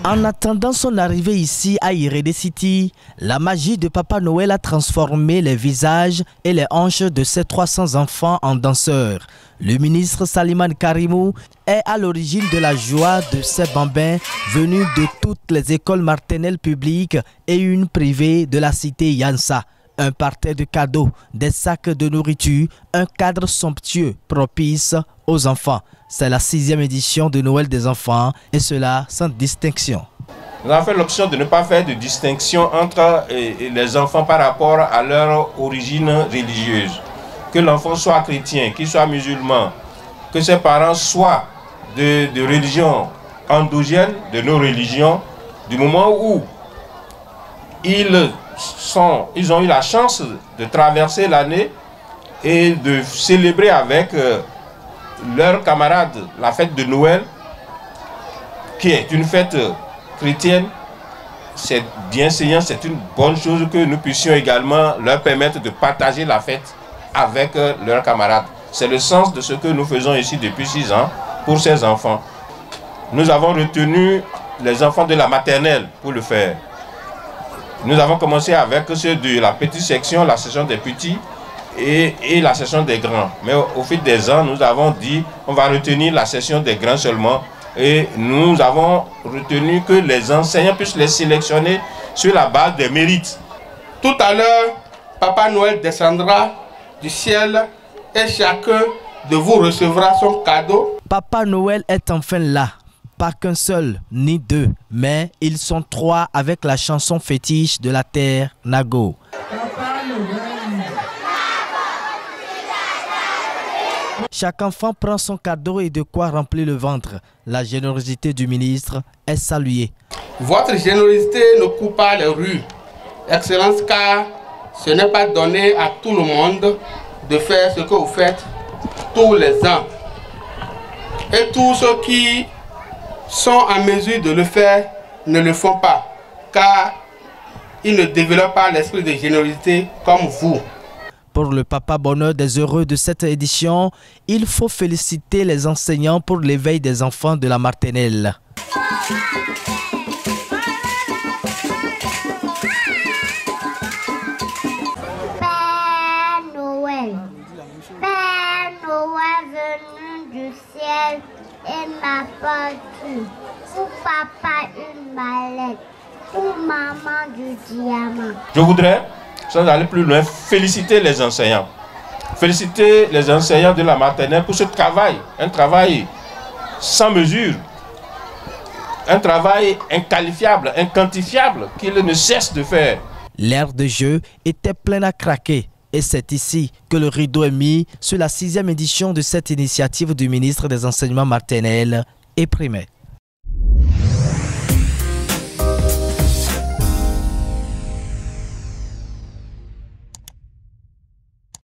En attendant son arrivée ici à Irede City, la magie de Papa Noël a transformé les visages et les hanches de ses 300 enfants en danseurs. Le ministre Salimane Karimou est à l'origine de la joie de ces bambins venus de toutes les écoles maternelles publiques et une privée de la cité Yansa. Un parterre de cadeaux, des sacs de nourriture, un cadre somptueux propice aux enfants. C'est la 6e édition de Noël des enfants et cela sans distinction. Nous avons fait l'option de ne pas faire de distinction entre les enfants par rapport à leur origine religieuse. Que l'enfant soit chrétien, qu'il soit musulman, que ses parents soient de religion endogène, de nos religions, du moment où ils ont eu la chance de traverser l'année et de célébrer avec leurs camarades la fête de Noël, qui est une fête chrétienne. C'est bien saignant, c'est une bonne chose que nous puissions également leur permettre de partager la fête avec leurs camarades. C'est le sens de ce que nous faisons ici depuis 6 ans pour ces enfants. Nous avons retenu les enfants de la maternelle pour le faire. Nous avons commencé avec ceux de la petite section, la section des petits et la section des grands. Mais au fil des ans, nous avons dit on va retenir la section des grands seulement. Et nous avons retenu que les enseignants puissent les sélectionner sur la base des mérites. Tout à l'heure, Papa Noël descendra du ciel et chacun de vous recevra son cadeau. Papa Noël est enfin là. Pas qu'un seul, ni deux, mais ils sont 3 avec la chanson fétiche de la terre, Nago. Chaque enfant prend son cadeau et de quoi remplir le ventre. La générosité du ministre est saluée. Votre générosité ne coupe pas les rues, Excellence, car ce n'est pas donné à tout le monde de faire ce que vous faites tous les ans. Et tous ceux qui sont en mesure de le faire ne le font pas, car ils ne développent pas l'esprit de générosité comme vous. Pour le papa bonheur des heureux de cette édition, il faut féliciter les enseignants pour l'éveil des enfants de la maternelle. Père Noël venu du ciel et m'apporte pour papa une mallette, pour maman du diamant. Je voudrais, sans aller plus loin, féliciter les enseignants. Féliciter les enseignants de la maternelle pour ce travail, un travail sans mesure, un travail inqualifiable, inquantifiable qu'ils ne cessent de faire. L'air de jeu était plein à craquer et c'est ici que le rideau est mis sur la 6e édition de cette initiative du ministre des Enseignements maternels et primaires.